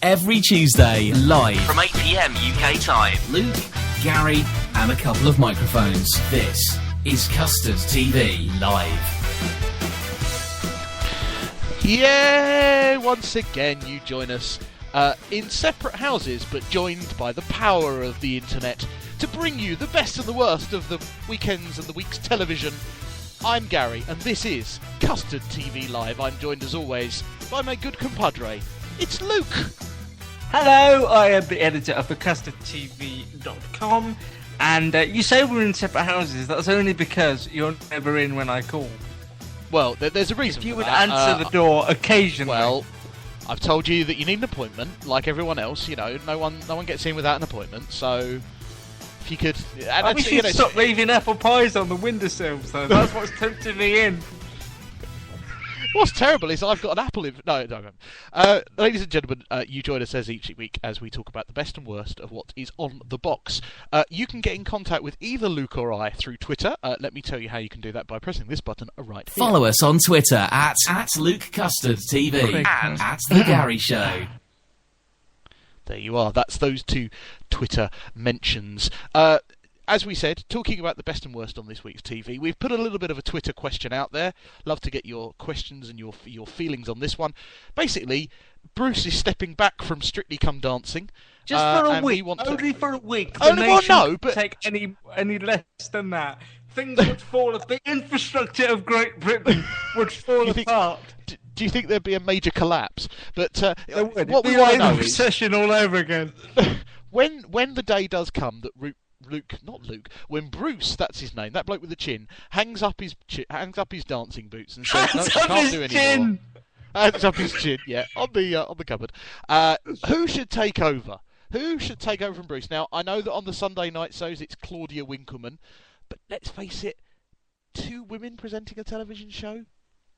every Tuesday, live from 8 PM UK time. Luke, Gary, and a couple of microphones. This is Custard TV Live. Yeah, once again you join us in separate houses, but joined by the power of the internet to bring you the best and the worst of the weekends and the week's television. I'm Gary, and this is Custard TV Live. I'm joined as always by my good compadre. It's Luke. Hello, I am the editor of the CustardTV.com, and you say we're in separate houses. That's only because you're never in when I call. Well, there's a reason. If you for would that. answer the door occasionally. Well, I've told you that you need an appointment, like everyone else. You know, no one gets in without an appointment. So, if you could, I wish you'd stop leaving apple pies on the windowsills, though. That's what's tempting me in. What's terrible is I've got an apple in... No. Ladies and gentlemen, you join us as each week as we talk about the best and worst of what is on the box. You can get in contact with either Luke or I through Twitter. Let me tell you how you can do that by pressing this button right here. Follow us on Twitter at Luke Custard TV and at The Gary Show. There you are. That's those two Twitter mentions. As we said, talking about the best and worst on this week's TV, we've put a little bit of a Twitter question out there. Love to get your questions and your feelings on this one. Basically, Bruce is stepping back from Strictly Come Dancing. Just for a week. Only for a week. Take any less than that. Things would fall. The infrastructure of Great Britain would fall apart. Do you think there'd be a major collapse? But what we want to know is recession all over again. when the day does come that when Bruce, that's his name, that bloke with the chin, hangs up his dancing boots and says, "No, I can't do anymore." Hangs up his chin, yeah, on the cupboard. Who should take over? Who should take over from Bruce? Now, I know that on the Sunday night shows it's Claudia Winkleman, but let's face it, two women presenting a television show,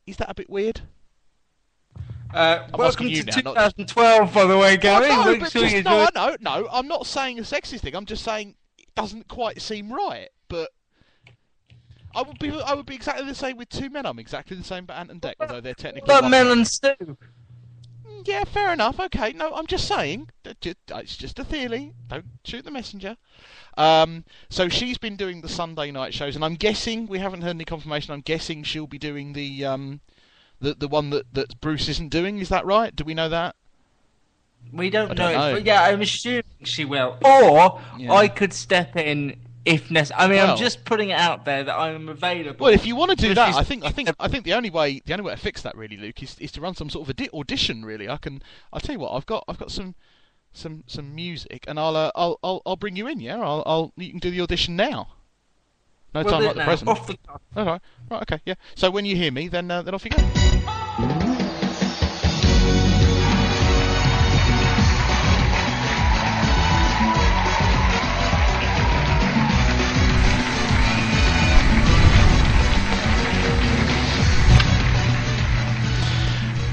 is that a bit weird? Welcome to 2012, by the way, Gary. No, I'm not saying a sexist thing. I'm just saying it doesn't quite seem right. But I would be exactly the same with two men. I'm exactly the same about Ant and Dec, although they're technically. But Mel and Stu. Yeah, fair enough. Okay, no, I'm just saying. It's just a theory. Don't shoot the messenger. So she's been doing the Sunday night shows, and I'm guessing we haven't heard any confirmation. I'm guessing she'll be doing the one that Bruce isn't doing. Is that right? Do we know that? We don't know. But yeah, I'm assuming she will. Or I could step in if necessary. I mean, I'm just putting it out there that I'm available. Well, if you want to do that, I think the only way to fix that really, Luke, is to run some sort of audition. Really, I'll tell you what, I've got some music, and I'll bring you in. Yeah, you can do the audition now. No time like the present. Off the cuff. Okay. Right. Okay. Yeah. So when you hear me, then off you go.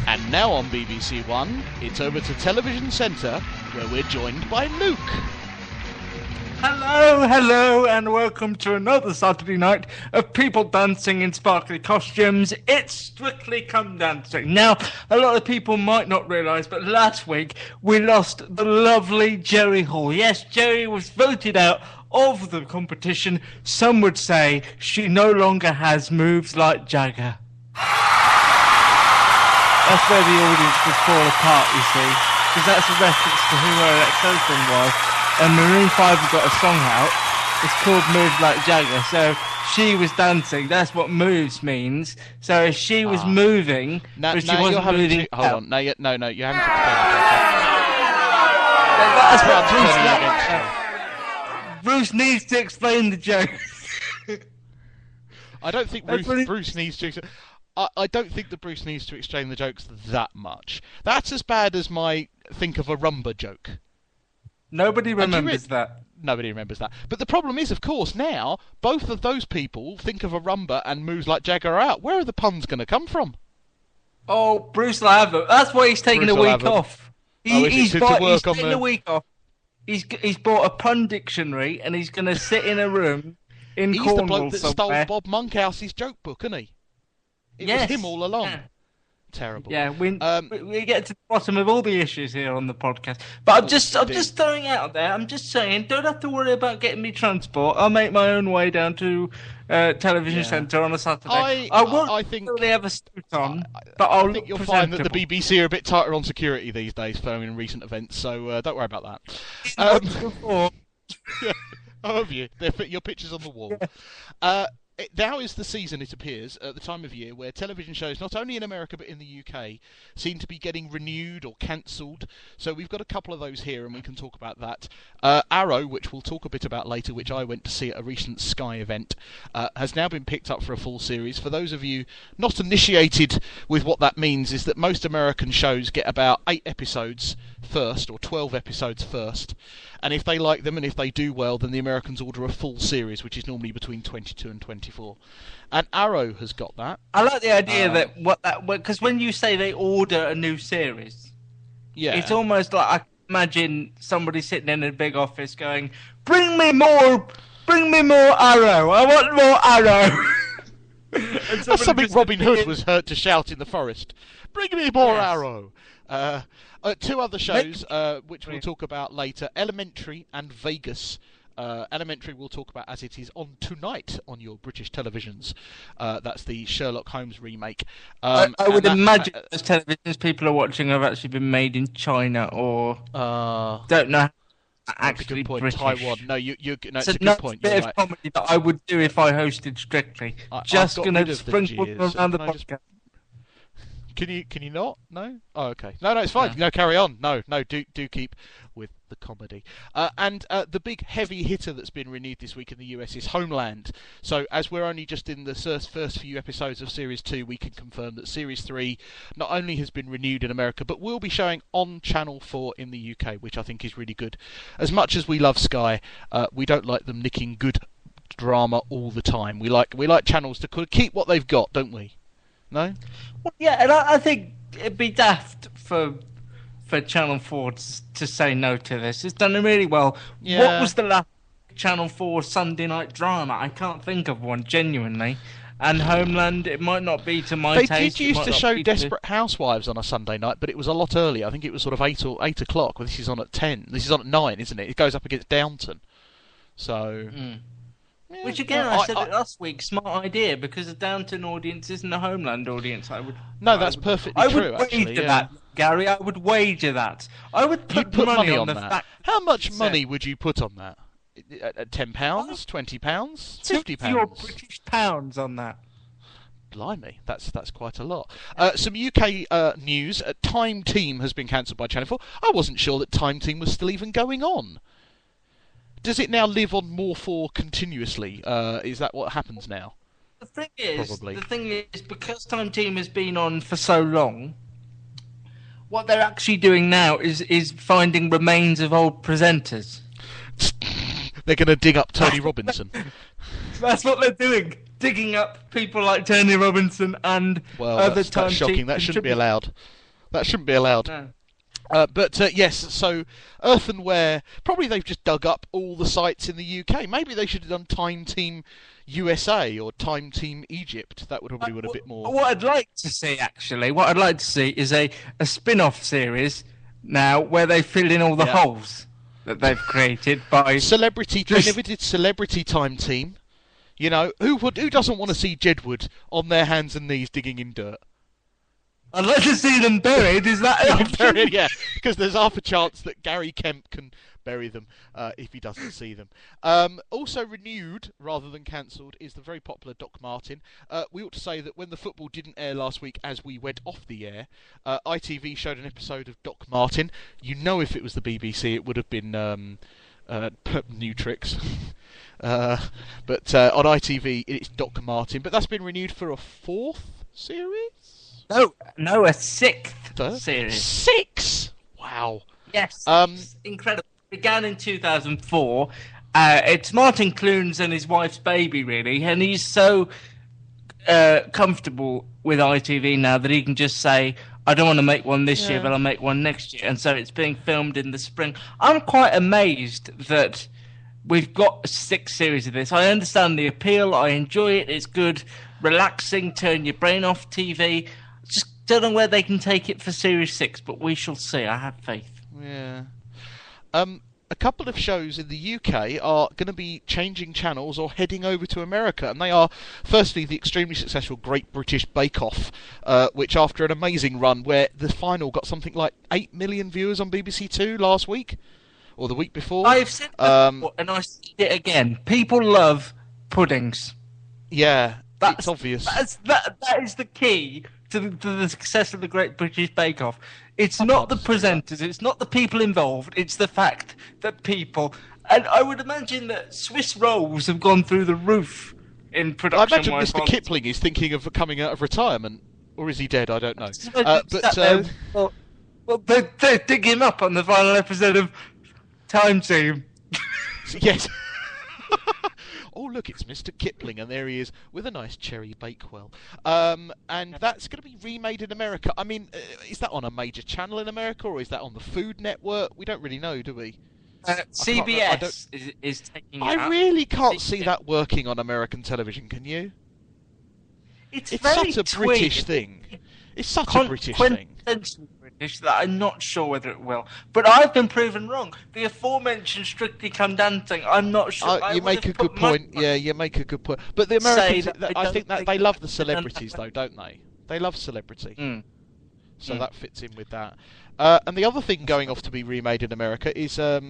And now on BBC One, it's over to Television Centre, where we're joined by Luke. Hello, and welcome to another Saturday night of people dancing in sparkly costumes. It's Strictly Come Dancing. Now, a lot of people might not realise, but last week we lost the lovely Jerry Hall. Yes, Jerry was voted out of the competition. Some would say she no longer has moves like Jagger. That's where the audience would fall apart, you see, because that's a reference to who her ex-husband was. And Maroon 5 have got a song out. It's called Moves Like Jagger. So she was dancing. That's what moves means. So if she was moving, but she wasn't moving. Hold on. No, you haven't explained the joke. Bruce needs to explain the joke. I don't think Bruce needs to. I don't think that Bruce needs to explain the jokes that much. That's as bad as my think of a rumba joke. Nobody remembers that. Nobody remembers that. But the problem is, of course, now, both of those people think of a rumba and moves like Jagger are out. Where are the puns going to come from? Oh, Bruce will have them. That's why he's taking a week off. He's taking a week off. He's bought a pun dictionary and he's going to sit in a room in Cornwall somewhere. He's the bloke that stole Bob Monkhouse's joke book, isn't he? It was him all along. Yeah. Terrible. Yeah, we get to the bottom of all the issues here on the podcast. But I'm just throwing it out there. I'm just saying, don't have to worry about getting me transport. I'll make my own way down to Television Centre on a Saturday. I think really have a suit on, but I think you'll find that the BBC are a bit tighter on security these days, following recent events. So don't worry about that. Oh, have you? Your picture's on the wall. Now is the season, it appears, at the time of year where television shows, not only in America but in the UK, seem to be getting renewed or cancelled. So we've got a couple of those here, and we can talk about that. Arrow, which we'll talk a bit about later, which I went to see at a recent Sky event, has now been picked up for a full series. For those of you not initiated with what that means, is that most American shows get about 8 episodes first, or 12 episodes first. And if they like them and if they do well, then the Americans order a full series, which is normally between 22 and 24. And Arrow has got that. I like the idea because when you say they order a new series, it's almost like I can imagine somebody sitting in a big office going, "Bring me more Arrow. I want more Arrow." That's something Robin Hood was heard to shout in the forest. "Bring me more Arrow." 2 other shows, which we'll talk about later, Elementary and Vegas. Elementary we'll talk about as it is on tonight on your British televisions. That's the Sherlock Holmes remake. I would imagine those televisions people are watching have actually been made in China or don't know. Actually, British. Taiwan. No, it's a good point. It's a bit of comedy that I would do if I hosted Strictly. Just going to sprinkle them around the podcast. Can you not? No? Oh, okay. No, it's fine. No, carry on. No, do keep with the comedy. And the big heavy hitter that's been renewed this week in the US is Homeland. So as we're only just in the first few episodes of Series 2, we can confirm that Series 3 not only has been renewed in America, but will be showing on Channel 4 in the UK, which I think is really good. As much as we love Sky, we don't like them nicking good drama all the time. We like channels to keep what they've got, don't we? No? Well, yeah, and I think it'd be daft for Channel 4 to say no to this. It's done really well. Yeah. What was the last Channel 4 Sunday night drama? I can't think of one, genuinely. And Homeland, it might not be to my taste. They did used to show Desperate Housewives on a Sunday night, but it was a lot earlier. I think it was sort of 8 o'clock. Well, this is on at 10. This is on at 9, isn't it? It goes up against Downton. So... Yeah, which again, I said it last week, smart idea, because the Downton audience isn't a Homeland audience. That's perfectly true. I would wager that, Gary. I would wager that. I would put money on the fact. How much money would you put on that? £10, £20, £50? Your British pounds on that. Blimey, that's quite a lot. Some UK news. Time Team has been cancelled by Channel 4. I wasn't sure that Time Team was still even going on. Does it now live on More 4 continuously? Is that what happens now? The thing is, because Time Team has been on for so long, what they're actually doing now is finding remains of old presenters. They're going to dig up Tony Robinson. That's what they're doing. Digging up people like Tony Robinson and other Time Team. That's shocking. That shouldn't be allowed. No. Yes, so Earthenware, probably they've just dug up all the sites in the UK. Maybe they should have done Time Team USA or Time Team Egypt. That would probably would a bit more... What I'd like to see, actually, is a spin-off series now where they fill in all the holes that they've created by... Celebrity, they never did Celebrity Time Team. You know, who doesn't want to see Jedward on their hands and knees digging in dirt? I'd like to see them buried. Is that an option? Buried, yeah, because there's half a chance that Gary Kemp can bury them if he doesn't see them. Also renewed, rather than cancelled, is the very popular Doc Martin. We ought to say that when the football didn't air last week as we went off the air, ITV showed an episode of Doc Martin. You know, if it was the BBC, it would have been New Tricks. But on ITV, it's Doc Martin. But that's been renewed for a 4th series? No, a 6th series. 6? Wow. Yes. Incredible. Began in 2004. It's Martin Clunes and his wife's baby, really, and he's so comfortable with ITV now that he can just say, I don't want to make one this year, but I'll make one next year. And so it's being filmed in the spring. I'm quite amazed that we've got a 6th series of this. I understand the appeal. I enjoy it. It's good, relaxing, turn your brain off TV. Just Don't know where they can take it for Series 6, but we shall see. I have faith. Yeah. A couple of shows in the UK are going to be changing channels or heading over to America, and they are, firstly, the extremely successful Great British Bake Off, which after an amazing run where the final got something like 8 million viewers on BBC Two last week, or the week before. I've said that before, and I said it again. People love puddings. Yeah, it's obvious. That is the key to the success of the Great British Bake Off. It's not the presenters, it's not the people involved, it's the fact that people... And I would imagine that Swiss rolls have gone through the roof in production. I imagine Mr. Kipling is thinking of coming out of retirement. Or is he dead? I don't know. They dig him up on the final episode of Time Team. Yes. Oh, look, it's Mr. Kipling, and there he is with a nice cherry bakewell. And that's going to be remade in America. I mean, is that on a major channel in America, or is that on the Food Network? We don't really know, do we? CBS is taking it I up. really can't see that working on American television, can you? It's such a British thing. It's such a British thing. British that I'm not sure whether it will. But I've been proven wrong. The aforementioned Strictly Come Dancing, I'm not sure. You make a good point. Yeah, you make a good point. But the Americans, I think that they love the celebrities, though, don't they? They love celebrity. So that fits in with that. And the other thing going off to be remade in America is a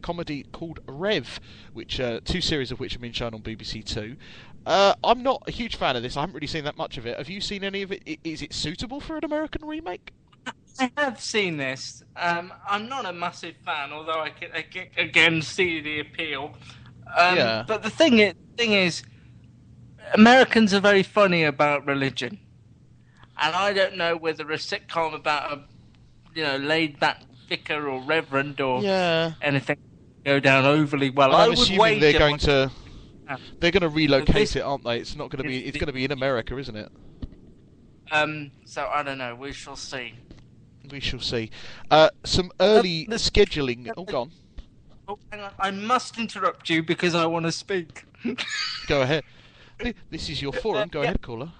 comedy called Rev, which 2 series of which have been shown on BBC Two. I'm not a huge fan of this. I haven't really seen that much of it. Have you seen any of it? Is it suitable for an American remake? I have seen this. I'm not a massive fan, although I can again see the appeal. But the thing is, Americans are very funny about religion. And I don't know whether a sitcom about a laid-back vicar or reverend or anything go down overly well. I'm assuming they're going to relocate it, aren't they? It's not going to be. It's going to be in America, isn't it? So I don't know. We shall see. We shall see. Some early scheduling. Oh, go on. Oh, hang on. I must interrupt you because I want to speak. Go ahead. This is your forum. Go ahead, caller.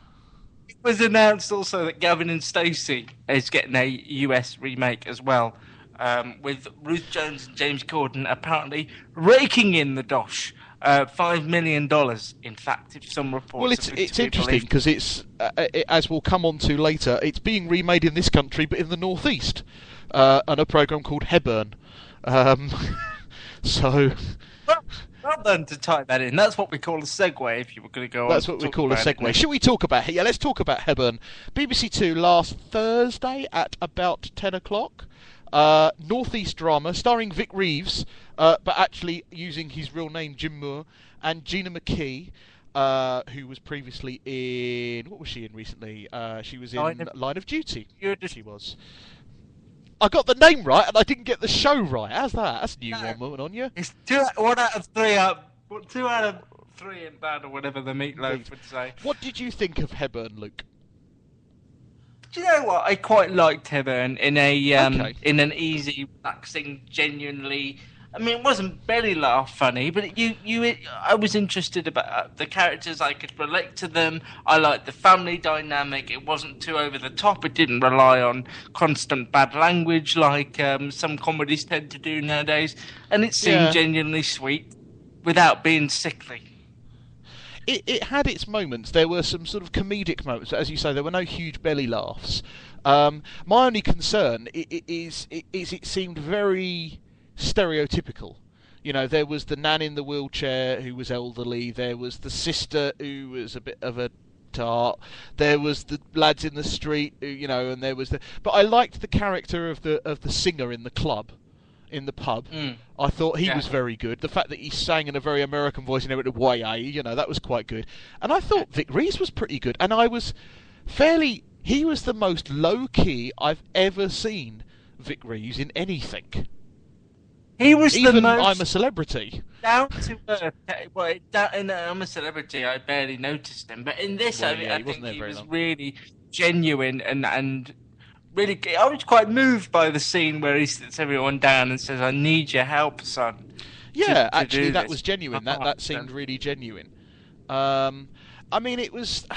It was announced also that Gavin and Stacey is getting a US remake as well, with Ruth Jones and James Corden apparently raking in the dosh. $5 million, in fact, if some reports. Well, it's interesting because it's, as we'll come on to later, it's being remade in this country, but in the northeast, on a program called Hebburn. So. Well done to type that in. That's what we call a segue. If you were going to go on. That's what we call a segue. Should we talk about? Yeah, let's talk about Hebburn. BBC Two last Thursday at about 10 o'clock. Northeast drama starring Vic Reeves, but actually using his real name, Jim Moore, and Gina McKee, who was previously in... What was she in recently? She was in Line of Duty. She was. I got the name right, and I didn't get the show right. How's that? That's a new one on you. It's 1 out of 3 up. 2 out of 3 in bad, or whatever the meatloaf would say. What did you think of Hebburn, Luke? Do you know what? I quite liked Hebburn in in an easy, relaxing, genuinely. I mean, it wasn't belly laugh funny, but I was interested about the characters. I could relate to them. I liked the family dynamic. It wasn't too over the top. It didn't rely on constant bad language like some comedies tend to do nowadays. And it seemed genuinely sweet without being sickly. It had its moments. There were some sort of comedic moments, but as you say, there were no huge belly laughs. My only concern is it seemed very stereotypical. You know, there was the nan in the wheelchair who was elderly. There was the sister who was a bit of a tart. There was the lads in the street, who, and there was the. But I liked the character of the singer in the club. In the pub, I thought he was very good. The fact that he sang in a very American voice and it went way, that was quite good. And I thought Vic Reeves was pretty good. And I was he was the most low-key I've ever seen Vic Reeves in anything. He was even the most... I'm a Celebrity. Down to earth. Well, in I'm a Celebrity, I barely noticed him. But in this, I think he was really genuine and really, I was quite moved by the scene where he sits everyone down and says, "I need your help, son." Yeah, actually, that was genuine. That seemed really genuine. I mean, it was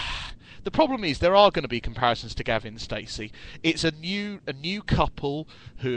The problem is there are going to be comparisons to Gavin and Stacey. It's a new couple who